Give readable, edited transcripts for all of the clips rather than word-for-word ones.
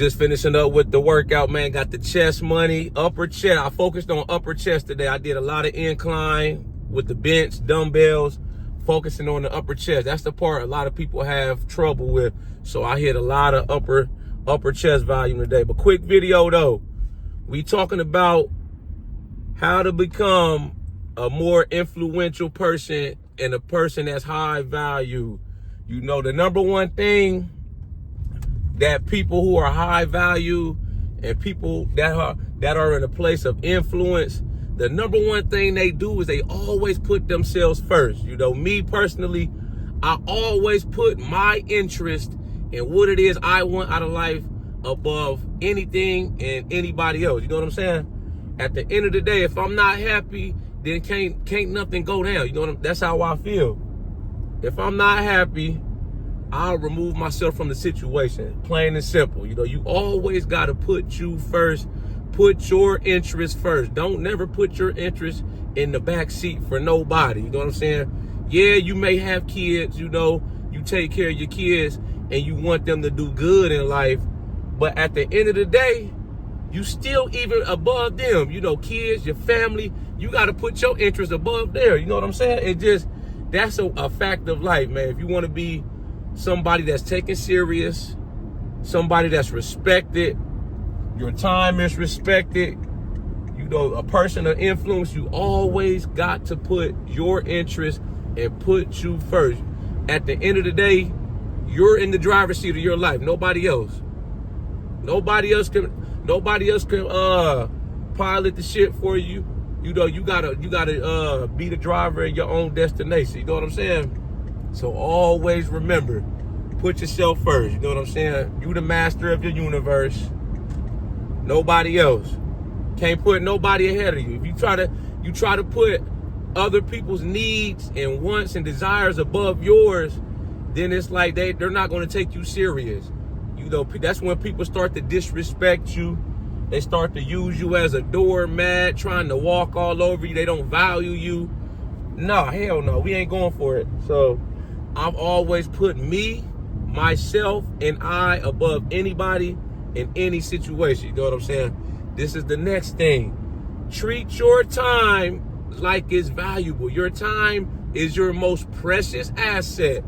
Just finishing up with the workout, man. Got the chest money, upper chest. I focused on upper chest today. I did a lot of incline with the bench, dumbbells, focusing on the upper chest. That's the part a lot of people have trouble with. So I hit a lot of upper chest volume today. But quick video though. We talking about how to become a more influential person and a person that's high value. You know, the number one thing that people who are high value and people that are in a place of influence, the number one thing they do is they always put themselves first. You know, me personally, I always put my interest in what it is I want out of life above anything and anybody else. You know what I'm saying? At the end of the day, if I'm not happy, then can't nothing go down. You know that's how I feel. If I'm not happy, I'll remove myself from the situation, plain and simple. You know, you always got to put you first, put your interest first. Don't never put your interest in the back seat for nobody. You know what I'm saying? Yeah, you may have kids, you know, you take care of your kids and you want them to do good in life. But at the end of the day, you still even above them. You know, kids, your family, you got to put your interest above there. You know what I'm saying? That's a fact of life, man. If you want to be somebody that's taken serious, somebody that's respected, your time is respected, you know, a person of influence, you always got to put your interest and put you first. At the end of the day, you're in the driver's seat of your life, nobody else. Nobody else can pilot the shit for you. You know, you gotta be the driver in your own destination. You know what I'm saying? So always remember, put yourself first. You know what I'm saying? You the master of your universe. Nobody else. Can't put nobody ahead of you. If you try to put other people's needs and wants and desires above yours, then it's like they're not going to take you serious. You know, that's when people start to disrespect you. They start to use you as a doormat, trying to walk all over you. They don't value you. No, hell no. We ain't going for it. So I've always put me, myself, and I above anybody in any situation. You know what I'm saying? This is the next thing. Treat your time like it's valuable. Your time is your most precious asset.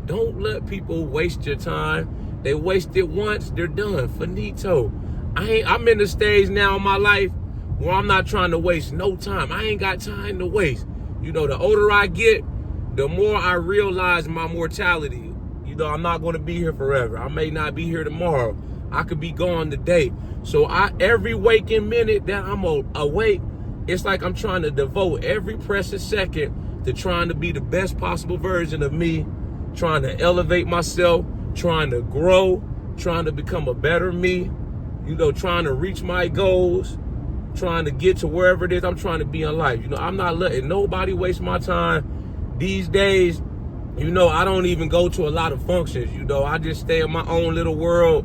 Don't let people waste your time. They waste it once, they're done. Finito. I'm in the stage now in my life where I'm not trying to waste no time. I ain't got time to waste. You know, the older I get, the more I realize my mortality. You know, I'm not going to be here forever. I may not be here tomorrow. I could be gone today. So every waking minute that I'm awake, it's like I'm trying to devote every precious second to trying to be the best possible version of me, trying to elevate myself, trying to grow, trying to become a better me, you know, trying to reach my goals, trying to get to wherever it is I'm trying to be in life. You know, I'm not letting nobody waste my time. These days, you know, I don't even go to a lot of functions. You know, I just stay in my own little world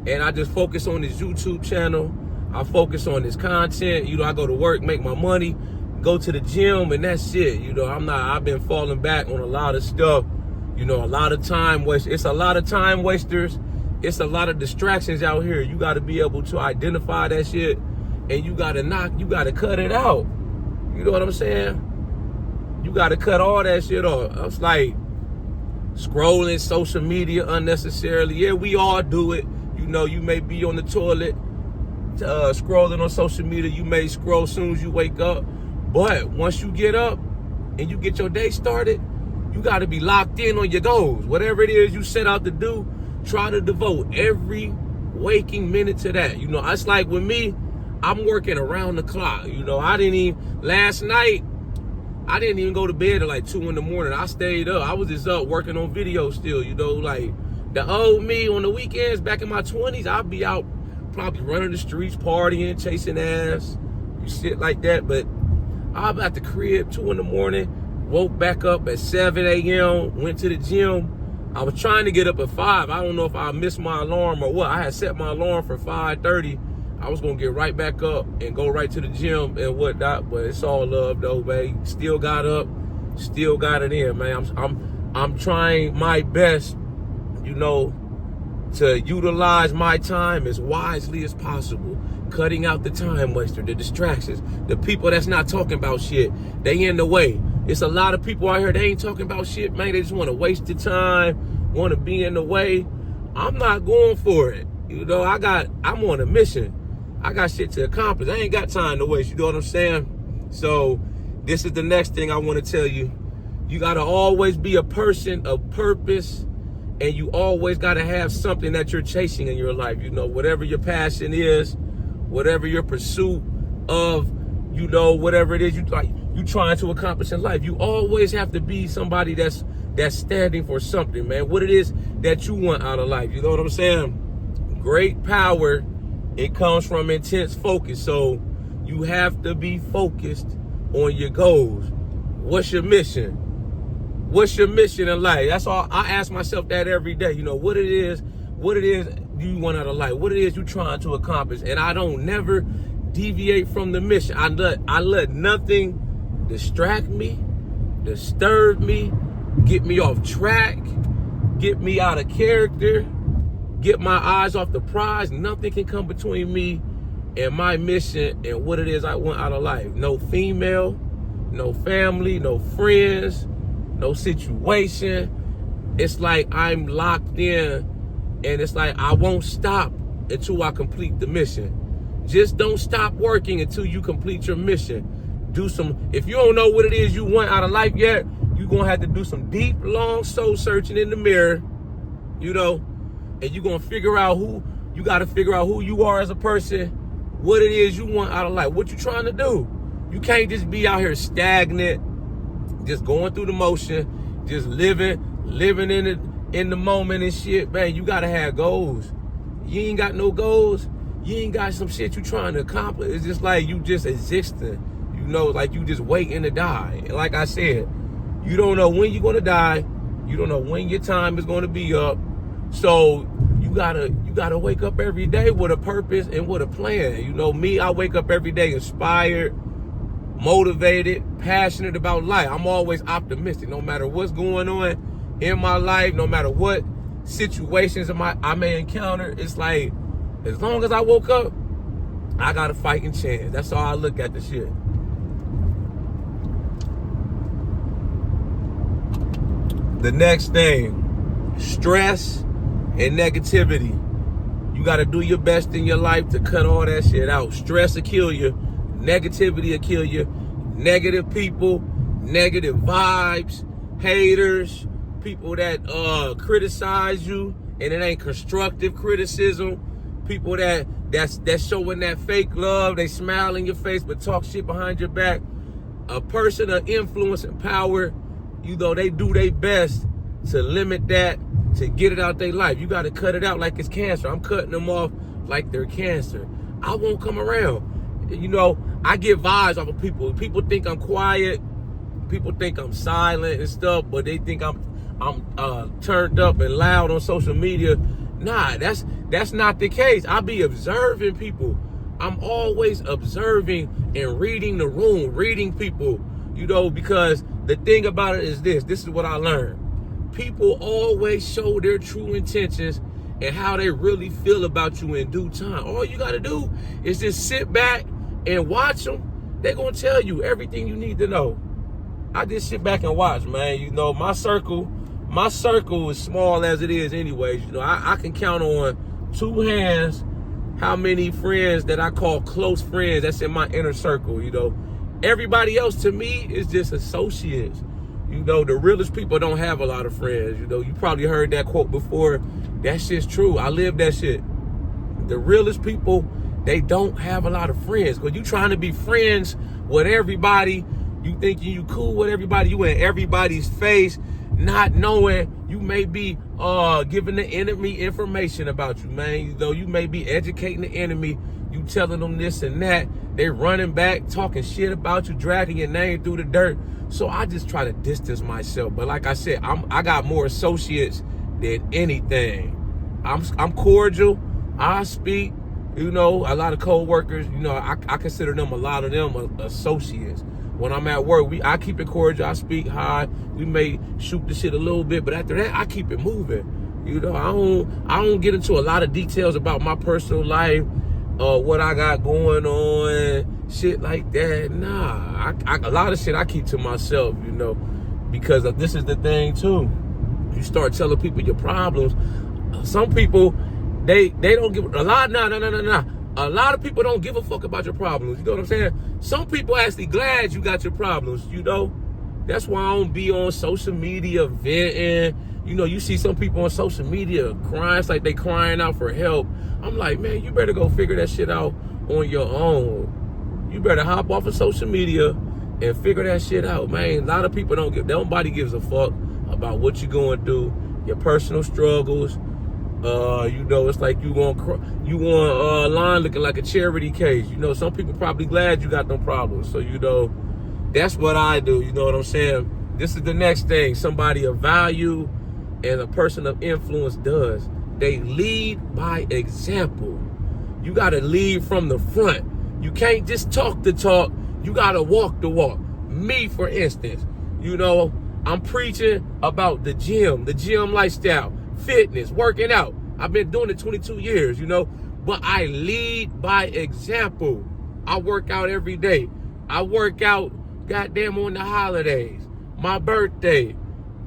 and I just focus on this YouTube channel. I focus on this content. You know, I go to work, make my money, go to the gym, and that's it. You know, I've been falling back on a lot of stuff. You know, a lot of time waste. It's a lot of time wasters. It's a lot of distractions out here. You got to be able to identify that shit and you got to cut it out. You know what I'm saying? You got to cut all that shit off. It's like scrolling social media unnecessarily. Yeah, we all do it. You know, you may be on the toilet scrolling on social media. You may scroll as soon as you wake up. But once you get up and you get your day started, you got to be locked in on your goals. Whatever it is you set out to do, try to devote every waking minute to that. You know, it's like with me, I'm working around the clock. You know, last night, I didn't even go to bed at like 2 in the morning. I stayed up. I was just up working on videos still, you know, like the old me on the weekends back in my 20s, I'd be out probably running the streets, partying, chasing ass, shit like that. But I'm at the crib 2 in the morning, woke back up at 7 a.m., went to the gym. I was trying to get up at 5. I don't know if I missed my alarm or what. I had set my alarm for 5:30. I was going to get right back up and go right to the gym and whatnot. But it's all love, though, man. Still got up, still got it in, man. I'm trying my best, you know, to utilize my time as wisely as possible, cutting out the time waster, the distractions, the people that's not talking about shit. They in the way. It's a lot of people out here, they ain't talking about shit, man. They just want to waste the time, want to be in the way. I'm not going for it. You know, I'm on a mission. I got shit to accomplish. I ain't got time to waste. You know what I'm saying? So this is the next thing I want to tell you. You got to always be a person of purpose, and you always got to have something that you're chasing in your life. You know, whatever your passion is, whatever your pursuit of, you know, whatever it is you trying to accomplish in life. You always have to be somebody that's standing for something, man. What it is that you want out of life. You know what I'm saying? Great power, it comes from intense focus. So you have to be focused on your goals. What's your mission? What's your mission in life? That's all. I ask myself that every day. You know, what it is you want out of life, what it is you trying to accomplish. And I don't never deviate from the mission. I let nothing distract me, disturb me, get me off track, get me out of character, get my eyes off the prize. Nothing can come between me and my mission and what it is I want out of life. No female, no family, no friends, no situation. It's like I'm locked in, and it's like I won't stop until I complete the mission. Just don't stop working until you complete your mission. If you don't know what it is you want out of life yet, you're going to have to do some deep, long soul searching in the mirror, you know, and you're going to figure out who you are as a person, what it is you want out of life, what you trying to do. You can't just be out here stagnant, just going through the motion, just living in the moment and shit. Man, you got to have goals. You ain't got no goals, you ain't got some shit you trying to accomplish. It's just like you just existing. You know, like you just waiting to die. And like I said, you don't know when you're going to die. You don't know when your time is going to be up. So you gotta wake up every day with a purpose and with a plan. You know, me, I wake up every day inspired, motivated, passionate about life. I'm always optimistic, no matter what's going on in my life, no matter what situations I may encounter. It's like, as long as I woke up, I got a fighting chance. That's how I look at the shit. The next thing, stress and negativity. You got to do your best in your life to cut all that shit out. Stress will kill you. Negativity will kill you. Negative people, negative vibes, haters, people that criticize you and it ain't constructive criticism. People that's showing that fake love. They smile in your face but talk shit behind your back. A person of influence and power, you know, they do their best to limit that, to get it out their life. You got to cut it out like it's cancer. I'm cutting them off like they're cancer. I won't come around. You know, I get vibes off of people. People think I'm quiet. People think I'm silent and stuff, but they think I'm turned up and loud on social media. Nah, that's not the case. I be observing people. I'm always observing and reading the room, reading people, you know, because the thing about it is this is what I learned. People always show their true intentions and how they really feel about you in due time. All you got to do is just sit back and watch them. They're going to tell you everything you need to know. I just sit back and watch, man. You know, my circle is small as it is anyways. You know, I can count on two hands how many friends that I call close friends that's in my inner circle, you know. Everybody else to me is just associates. You know, the realest people don't have a lot of friends. You know, you probably heard that quote before. That shit's true. I live that shit. The realest people, they don't have a lot of friends. Because you trying to be friends with everybody. You thinking you cool with everybody. You in everybody's face, not knowing you may be giving the enemy information about you, man. You know, you may be educating the enemy. You telling them this and that. They running back, talking shit about you, dragging your name through the dirt. So I just try to distance myself. But like I said, I got more associates than anything. I'm cordial. I speak. You know, a lot of co-workers, you know, I consider them, a lot of them associates. When I'm at work, I keep it cordial. I speak high. We may shoot the shit a little bit, but after that, I keep it moving. You know, I don't get into a lot of details about my personal life, what I got going on, shit like that. Nah, a lot of shit I keep to myself, you know, because this is the thing too. You start telling people your problems. Some people, they don't give a lot. Nah. A lot of people don't give a fuck about your problems. You know what I'm saying? Some people actually glad you got your problems, you know? That's why I don't be on social media venting. You know, you see some people on social media crying. It's like they crying out for help. I'm like, man, you better go figure that shit out on your own. You better hop off of social media and figure that shit out, man. A lot of people nobody gives a fuck about what you're going through, your personal struggles. You know, it's like you on line looking like a charity case. You know, some people probably glad you got no problems. So, you know, that's what I do. You know what I'm saying? This is the next thing somebody of value and a person of influence does. They lead by example. You got to lead from the front. You can't just talk the talk. You got to walk the walk. Me, for instance, you know, I'm preaching about the gym lifestyle, fitness, working out. I've been doing it 22 years, you know, but I lead by example. I work out every day. I work out goddamn on the holidays, my birthday.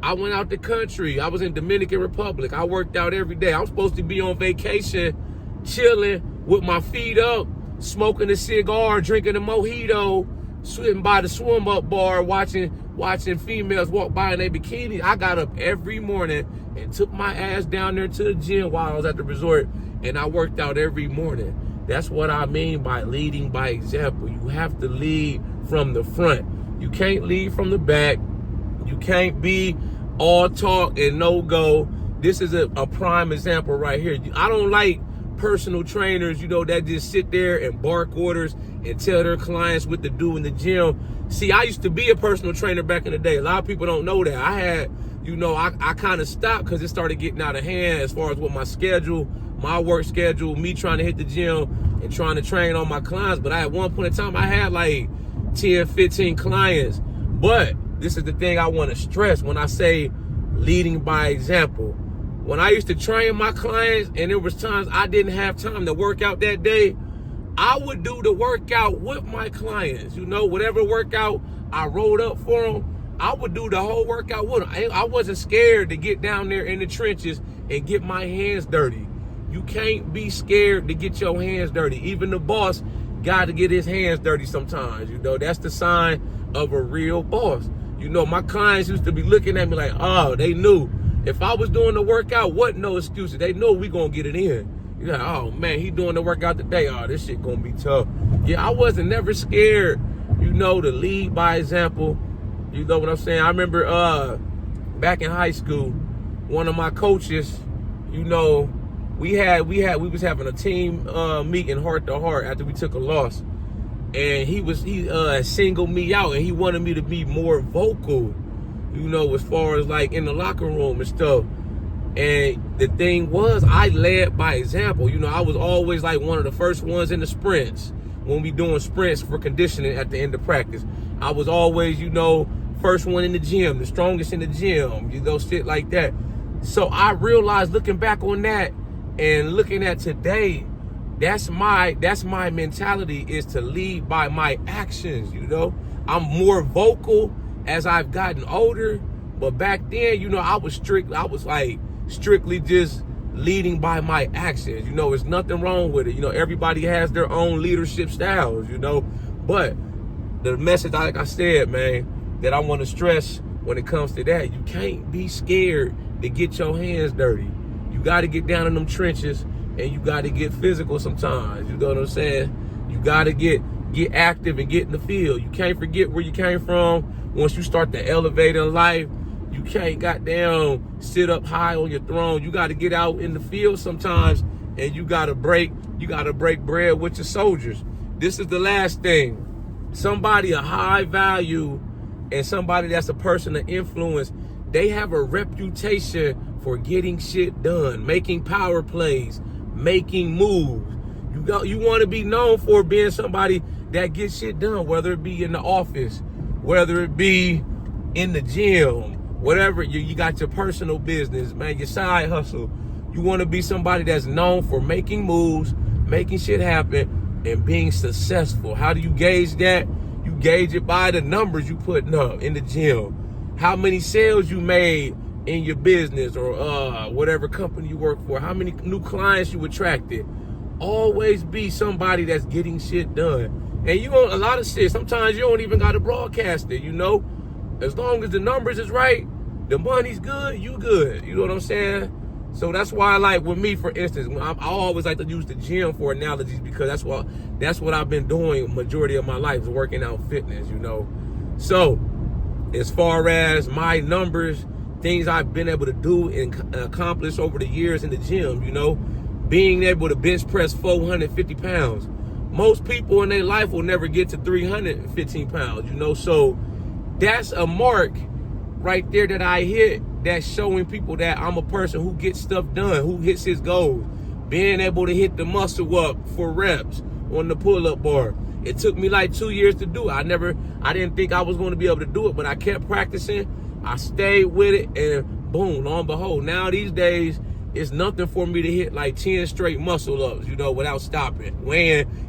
I went out the country. I was in Dominican Republic. I worked out every day. I'm supposed to be on vacation, chilling with my feet up, smoking a cigar, drinking a mojito, sitting by the swim up bar, watching females walk by in their bikini. I got up every morning and took my ass down there to the gym while I was at the resort, and I worked out every morning. That's what I mean by leading by example. You have to lead from the front. You can't lead from the back. You can't be all talk and no go. This is a prime example right here. I don't like personal trainers, you know, that just sit there and bark orders and tell their clients what to do in the gym. See, I used to be a personal trainer back in the day. A lot of people don't know that. I had, you know, I kind of stopped because it started getting out of hand as far as what my schedule, my work schedule, me trying to hit the gym and trying to train on my clients. But at one point in time, I had like 10, 15 clients. But this is the thing I want to stress when I say leading by example. When I used to train my clients and there was times I didn't have time to work out that day, I would do the workout with my clients. You know, whatever workout I rolled up for them, I would do the whole workout with them. I wasn't scared to get down there in the trenches and get my hands dirty. You can't be scared to get your hands dirty. Even the boss got to get his hands dirty sometimes. You know, that's the sign of a real boss. You know, my clients used to be looking at me like, oh, they knew. If I was doing the workout, wasn't no excuses. They know we gonna get it in. You're like, oh man, he doing the workout today. Oh, this shit gonna be tough. Yeah, I wasn't never scared, you know, to lead by example. You know what I'm saying? I remember back in high school, one of my coaches, you know, we was having a team meeting heart to heart after we took a loss. And he singled me out and he wanted me to be more vocal, you know, as far as like in the locker room and stuff. And the thing was, I led by example. You know, I was always like one of the first ones in the sprints when we doing sprints for conditioning at the end of practice. I was always, you know, first one in the gym, the strongest in the gym, you know, shit like that. So I realized looking back on that and looking at today, that's my mentality, is to lead by my actions, you know. I'm more vocal as I've gotten older, but back then, you know, I was strictly just leading by my actions. You know, there's nothing wrong with it. You know, everybody has their own leadership styles, you know. But the message, like I said, man, that I want to stress when it comes to that, you can't be scared to get your hands dirty. You got to get down in them trenches and you got to get physical sometimes. You know what I'm saying? You got to get active and get in the field. You can't forget where you came from. Once you start to elevate in life, you can't goddamn sit up high on your throne. You got to get out in the field sometimes, and you got to break bread with your soldiers. This is the last thing. Somebody of high value and somebody that's a person of influence, they have a reputation for getting shit done, making power plays, making moves. You want to be known for being somebody that gets shit done, whether it be in the office, whether it be in the gym, whatever, you got your personal business, man, your side hustle. You want to be somebody that's known for making moves, making shit happen, and being successful. How do you gauge that? You gauge it by the numbers you putting up in the gym. How many sales you made in your business or whatever company you work for. How many new clients you attracted. Always be somebody that's getting shit done. And you know, a lot of shit, sometimes you don't even got to broadcast it, you know? As long as the numbers is right, the money's good, you good. You know what I'm saying? So that's why, like with me, for instance, I always like to use the gym for analogies, because that's what I've been doing majority of my life, is working out, fitness, you know. So as far as my numbers, things I've been able to do and accomplish over the years in the gym, you know, being able to bench press 450 pounds. Most people in their life will never get to 315 pounds, you know. So that's a mark right there that I hit, that's showing people that I'm a person who gets stuff done, who hits his goals. Being able to hit the muscle up for reps on the pull-up bar. It took me like 2 years to do it. I didn't think I was going to be able to do it, but I kept practicing. I stayed with it, and boom, lo and behold, now these days, it's nothing for me to hit like 10 straight muscle ups, you know, without stopping.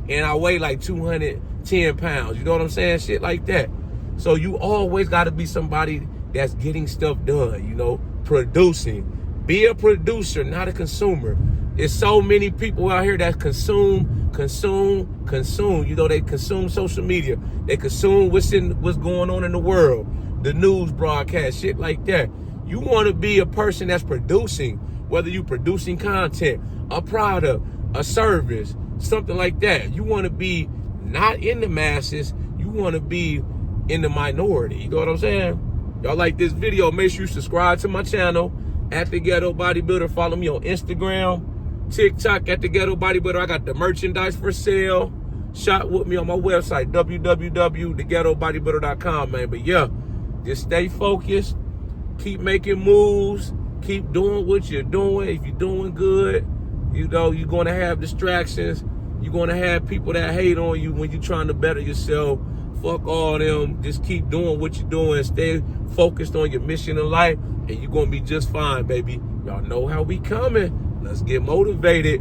And I weigh like 210 pounds, you know what I'm saying? Shit like that. So you always got to be somebody that's getting stuff done, you know, producing. Be a producer, not a consumer. There's so many people out here that consume. You know, they consume social media. They consume what's going on in the world, the news broadcast, shit like that. You want to be a person that's producing, whether you producing content, a product, a service, something like that. You want to be not in the masses. You want to be in the minority. You know what I'm saying? Y'all like this video, make sure you subscribe to my channel at The Ghetto Bodybuilder. Follow me on Instagram, TikTok at The Ghetto Bodybuilder. I got the merchandise for sale. Shop with me on my website, www.theghettobodybuilder.com, man. But yeah, just stay focused. Keep making moves. Keep doing what you're doing. If you're doing good, you know, you're going to have distractions. You're going to have people that hate on you when you're trying to better yourself. Fuck all them. Just keep doing what you're doing. Stay focused on your mission in life, and you're going to be just fine, baby. Y'all know how we coming. Let's get motivated.